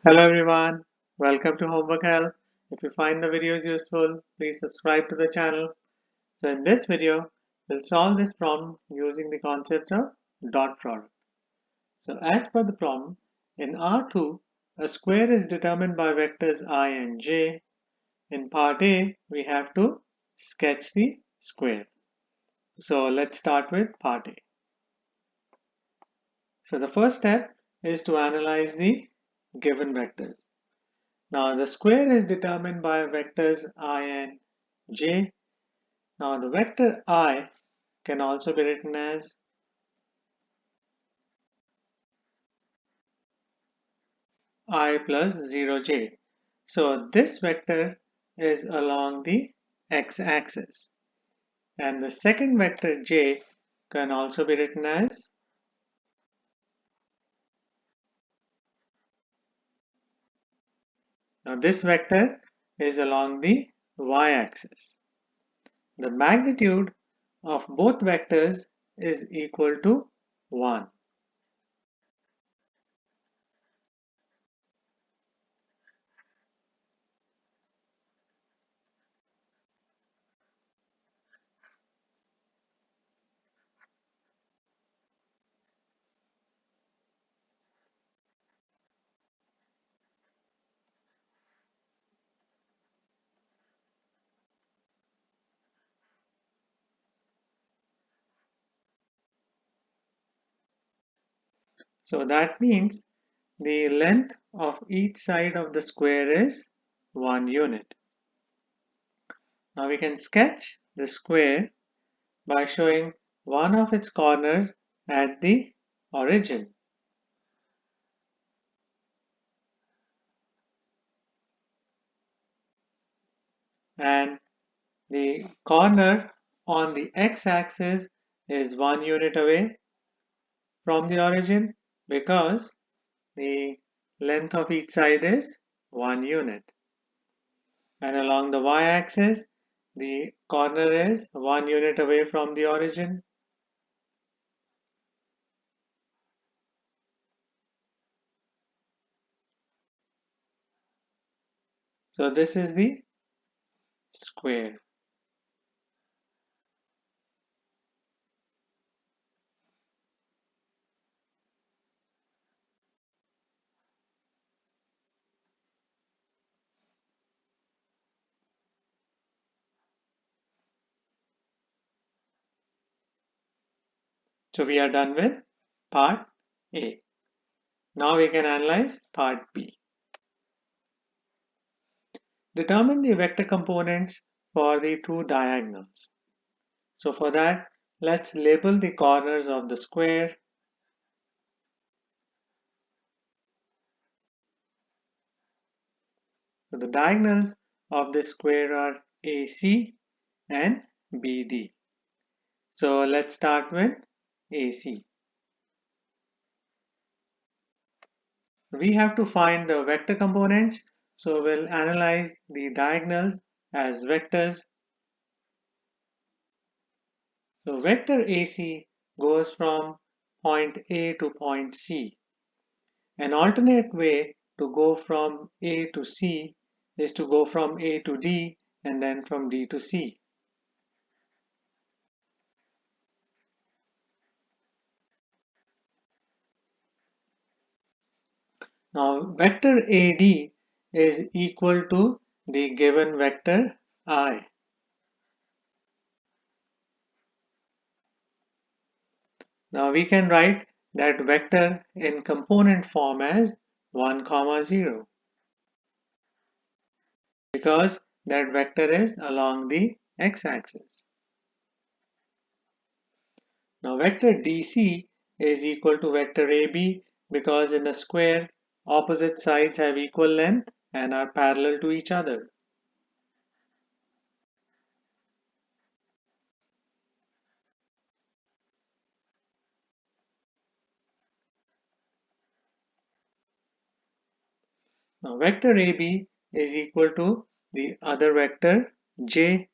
Hello everyone, welcome to Homework Help. If you find the videos useful, please subscribe to the channel. So in this video, we'll solve this problem using the concept of dot product. So as per the problem, in R2, a square is determined by vectors I and j. In part A, we have to sketch the square. So let's start with part A. So the first step is to analyze the given vectors. Now the square is determined by vectors I and j. Now the vector I can also be written as I plus 0j. So this vector is along the x-axis. And the second vector j can also be written as now this vector is along the y-axis. The magnitude of both vectors is equal to 1. So that means the length of each side of the square is 1 unit. Now we can sketch the square by showing one of its corners at the origin. And the corner on the x-axis is 1 unit away from the origin because the length of each side is 1 unit. And along the y-axis, the corner is 1 unit away from the origin. So this is the square. So we are done with part A. Now we can analyze part B. Determine the vector components for the two diagonals. So for that, let's label the corners of the square. So the diagonals of the square are AC and BD. So let's start with AC. We have to find the vector components, so we'll analyze the diagonals as vectors. So vector AC goes from point A to point C. An alternate way to go from A to C is to go from A to D and then from D to C. Now vector AD is equal to the given vector I. Now we can write that vector in component form as 1, 0 because that vector is along the x-axis. Now vector DC is equal to vector AB because in a square, opposite sides have equal length and are parallel to each other. Now vector AB is equal to the other vector J,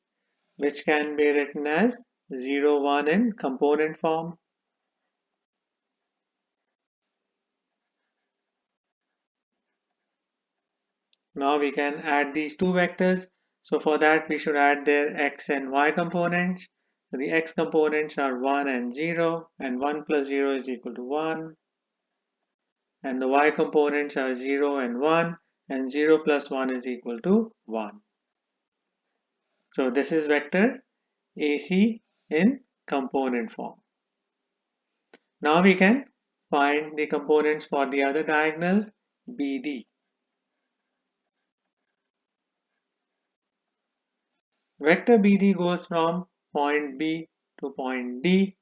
which can be written as 0, 1 in component form. Now we can add these two vectors. So for that we should add their x and y components. So the x components are 1 and 0, and 1 plus 0 is equal to 1. And the y components are 0 and 1, and 0 plus 1 is equal to 1. So this is vector AC in component form. Now we can find the components for the other diagonal BD. Vector BD goes from point B to point D.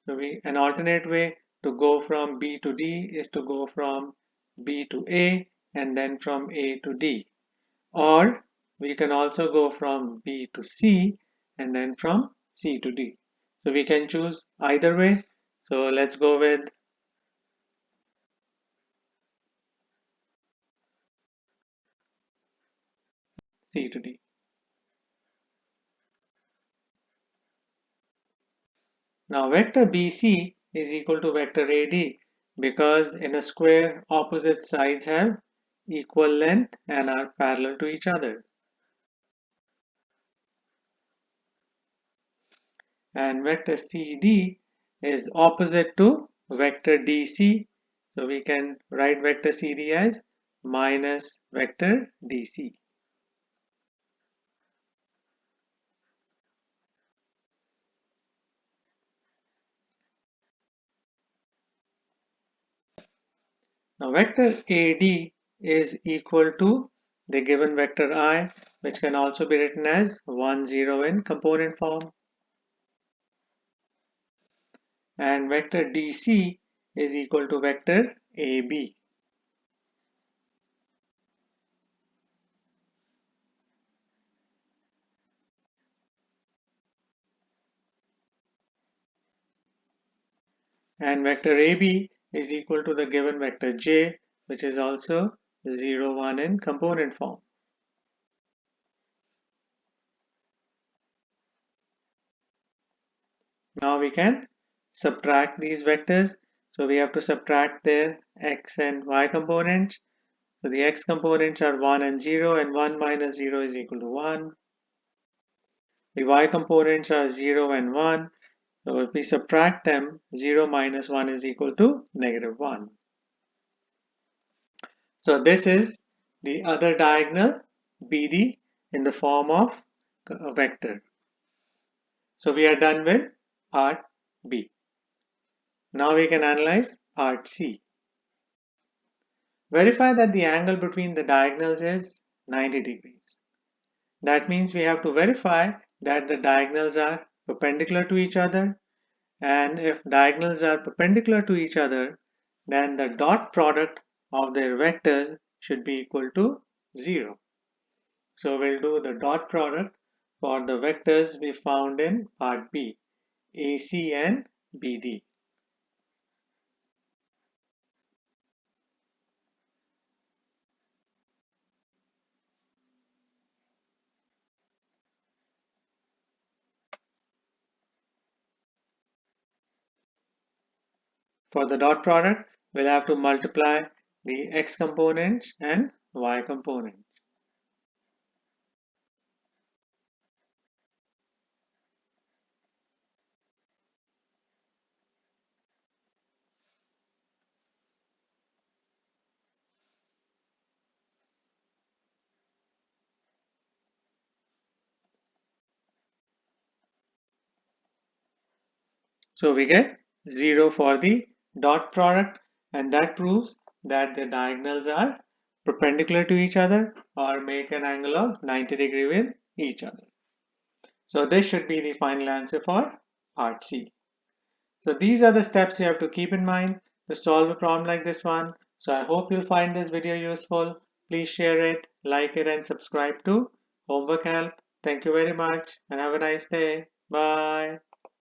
So an alternate way to go from B to D is to go from B to A and then from A to D. Or we can also go from B to C and then from C to D. So we can choose either way. So let's go with C to D. Now vector BC is equal to vector AD because in a square opposite sides have equal length and are parallel to each other. And vector CD is opposite to vector DC. So we can write vector CD as minus vector DC. Now vector AD is equal to the given vector I, which can also be written as 1, 0 in component form. And vector DC is equal to vector AB. And vector AB is equal to the given vector J, which is also 0, 1 in component form. Now we can subtract these vectors. So we have to subtract their x and y components. So the x components are 1 and 0, and 1 minus 0 is equal to 1. The y components are 0 and 1. So if we subtract them, 0 minus 1 is equal to negative 1. So this is the other diagonal BD in the form of a vector. So we are done with part B. Now we can analyze part C. Verify that the angle between the diagonals is 90 degrees. That means we have to verify that the diagonals are perpendicular to each other, and if diagonals are perpendicular to each other, then the dot product of their vectors should be equal to 0. So we'll do the dot product for the vectors we found in part B, AC and BD. For the dot product, we'll have to multiply the x components and y components. So we get 0 for the dot product, and that proves that the diagonals are perpendicular to each other or make an angle of 90 degrees with each other. So this should be the final answer for part C. So these are the steps you have to keep in mind to solve a problem like this one. So I hope you'll find this video useful. Please share it, like it, and subscribe to Homework Help. Thank you very much and have a nice day. Bye.